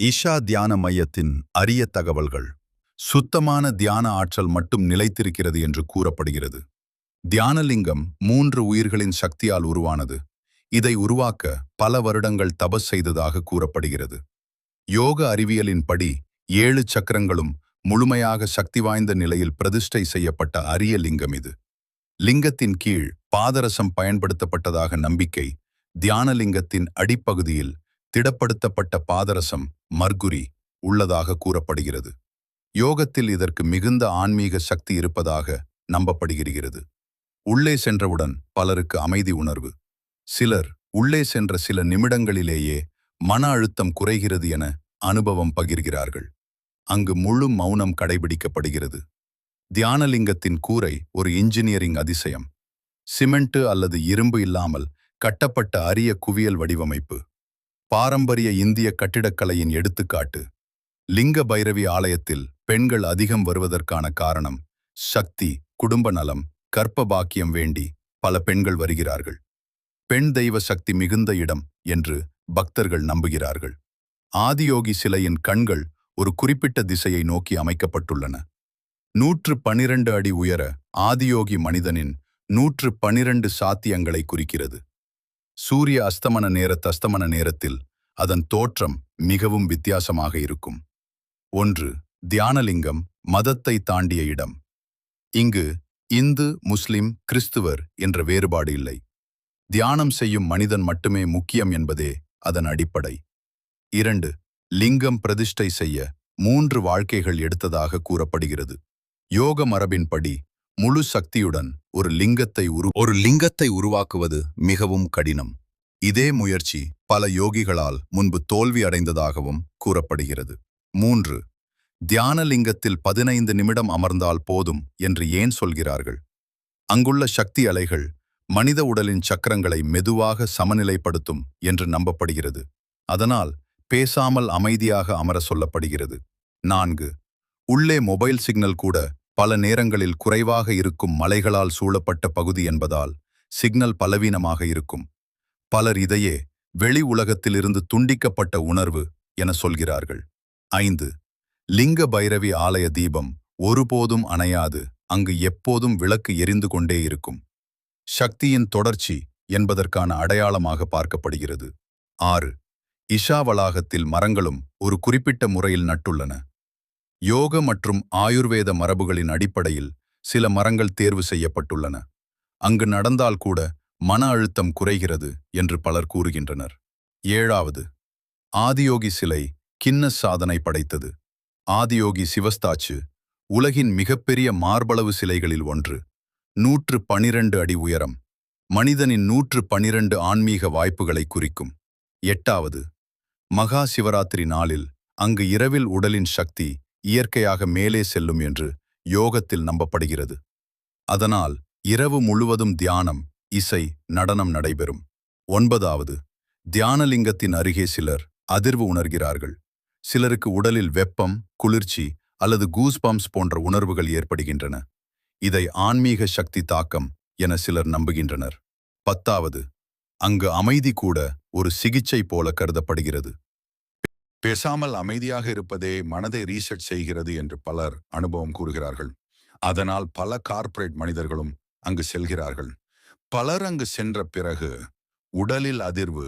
ஈஷா தியான மையத்தின் அரிய தகவல்கள். சுத்தமான தியான ஆற்றல் மட்டும் நிலைத்திருக்கிறது என்று கூறப்படுகிறது. தியானலிங்கம் 3 உயிர்களின் சக்தியால் உருவானது. இதை உருவாக்க பல வருடங்கள் தபஸ் செய்ததாக கூறப்படுகிறது. யோக அறிவியலின் படி 7 சக்கரங்களும் முழுமையாக சக்தி வாய்ந்த நிலையில் பிரதிஷ்டை செய்யப்பட்ட அரிய லிங்கம் இது. லிங்கத்தின் கீழ் பாதரசம் பயன்படுத்தப்பட்டதாக நம்பிக்கை. தியானலிங்கத்தின் அடிப்பகுதியில் திடப்படுத்தப்பட்ட பாதரசம் மர்குரி உள்ளதாக கூறப்படுகிறது. யோகத்தில் இதற்கு மிகுந்த ஆன்மீக சக்தி இருப்பதாக நம்பப்படுகிறது. உள்ளே சென்றவுடன் பலருக்கு அமைதி உணர்வு. சிலர் உள்ளே சென்ற சில நிமிடங்களிலேயே மன அழுத்தம் குறைகிறது என அனுபவம் பகிர்கிறார்கள். அங்கு முழு மௌனம் கடைபிடிக்கப்படுகிறது. தியானலிங்கத்தின் கூரை ஒரு இன்ஜினியரிங் அதிசயம். சிமெண்ட் அல்லது இரும்பு இல்லாமல் கட்டப்பட்ட அரிய குவியல் வடிவமைப்பு. பாரம்பரிய இந்திய கட்டிடக்கலையின் எடுத்துக்காட்டு. லிங்க பைரவி ஆலயத்தில் பெண்கள் அதிகம் வருவதற்கான காரணம் சக்தி, குடும்ப நலம், கர்ப்ப பாக்கியம் வேண்டி பல பெண்கள் வருகிறார்கள். பெண் தெய்வ சக்தி மிகுந்த இடம் என்று பக்தர்கள் நம்புகிறார்கள். ஆதியோகி சிலையின் கண்கள் ஒரு குறிப்பிட்ட திசையை நோக்கி அமைக்கப்பட்டுள்ளன. 112 அடி உயர ஆதியோகி மனிதனின் 112 சாத்தியங்களை குறிக்கிறது. சூரிய அஸ்தமன நேரத்தில் அதன் தோற்றம் மிகவும் வித்தியாசமாக இருக்கும். 1. தியானலிங்கம் மதத்தை தாண்டிய இடம். இங்கு இந்து, முஸ்லிம், கிறிஸ்துவர் என்ற வேறுபாடு இல்லை. தியானம் செய்யும் மனிதன் மட்டுமே முக்கியம் என்பதே அதன் அடிப்படை. 2. லிங்கம் பிரதிஷ்டை செய்ய 3 வாழ்க்கைகள் எடுத்ததாக கூறப்படுகிறது. யோக மரபின்படி முழு சக்தியுடன் ஒரு லிங்கத்தை உருவாக்குவது மிகவும் கடினம். இதே முயற்சி பல யோகிகளால் முன்பு தோல்வி அடைந்ததாகவும் கூறப்படுகிறது. 3. தியானலிங்கத்தில் 15 நிமிடம் அமர்ந்தால் போதும் என்று ஏன் சொல்கிறார்கள்? அங்குள்ள சக்தி அலைகள் மனித உடலின் சக்கரங்களை மெதுவாக சமநிலைப்படுத்தும் என்று நம்பப்படுகிறது. அதனால் பேசாமல் அமைதியாக அமர சொல்லப்படுகிறது. 4. உள்ளே மொபைல் சிக்னல் கூட பல நேரங்களில் குறைவாக இருக்கும் மலைகளால் சூழப்பட்ட பகுதி என்பதால் சிக்னல் பலவீனமாக இருக்கும். பலர் இதையே வெளி உலகத்திலிருந்து துண்டிக்கப்பட்ட உணர்வு என சொல்கிறார்கள். 5. லிங்க பைரவி ஆலய தீபம் ஒருபோதும் அணையாது, அங்கு எப்போதும் விளக்கு எரிந்து கொண்டே இருக்கும். சக்தியின் தொடர்ச்சி என்பதற்கான அடையாளமாக பார்க்கப்படுகிறது. 6. இஷா வளாகத்தில் மரங்களும் ஒரு குறிப்பிட்ட முறையில் நட்டுள்ளன. யோக மற்றும் ஆயுர்வேத மரபுகளின் அடிப்படையில் சில மரங்கள் தேர்வு செய்யப்பட்டுள்ளன. அங்கு நடந்தால் கூட மன அழுத்தம் குறைகிறது என்று பலர் கூறுகின்றனர். 7. ஆதியோகி சிலை கின்னஸ் சாதனை படைத்தது. ஆதியோகி சிவஸ்தாச்சு உலகின் மிகப்பெரிய மார்பளவு சிலைகளில் ஒன்று. 112 அடி உயரம். மனிதனின் 112 ஆன்மீக வாய்ப்புகளை குறிக்கும். 8. மகா சிவராத்திரி நாளில் அங்கு இரவில் உடலின் சக்தி இயற்கையாக மேலே செல்லும் என்று யோகத்தில் நம்பப்படுகிறது. அதனால் இரவு முழுவதும் தியானம், இசை, நடனம் நடைபெறும். 9. தியானலிங்கத்தின் அருகே சிலர் அதிர்வு உணர்கிறார்கள். சிலருக்கு உடலில் வெப்பம், குளிர்ச்சி அல்லது கூஸ்பம்ஸ் போன்ற உணர்வுகள் ஏற்படுகின்றன. இதை ஆன்மீக சக்தி தாக்கம் என சிலர் நம்புகின்றனர். 10. அங்கு அமைதி கூட ஒரு சிகிச்சை போல கருதப்படுகிறது. பேசாமல் அமைதியாக இருப்பதே மனதை ரீசெட் செய்கிறது என்று பலர் அனுபவம் கூறுகிறார்கள். அதனால் பல கார்ப்பரேட் மனிதர்களும் அங்கு செல்கிறார்கள். பலர் அங்கு சென்ற பிறகு உடலில் அதிர்வு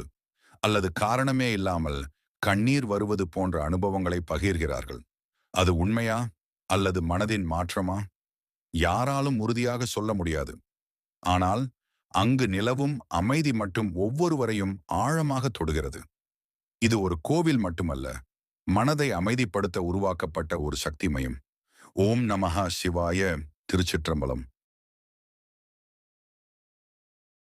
அல்லது காரணமே இல்லாமல் கண்ணீர் வருவது போன்ற அனுபவங்களை பகிர்கிறார்கள். அது உண்மையா அல்லது மனதின் மாற்றமா? யாராலும் உறுதியாக சொல்ல முடியாது. ஆனால் அங்கு நிலவும் அமைதி மட்டும் ஒவ்வொருவரையும் ஆழமாக தொடுகிறது. இது ஒரு கோவில் மட்டுமல்ல, மனதை அமைதிப்படுத்த உருவாக்கப்பட்ட ஒரு சக்தி மையம். ஓம் நமஹ சிவாய. திருச்சிற்றம்பலம்.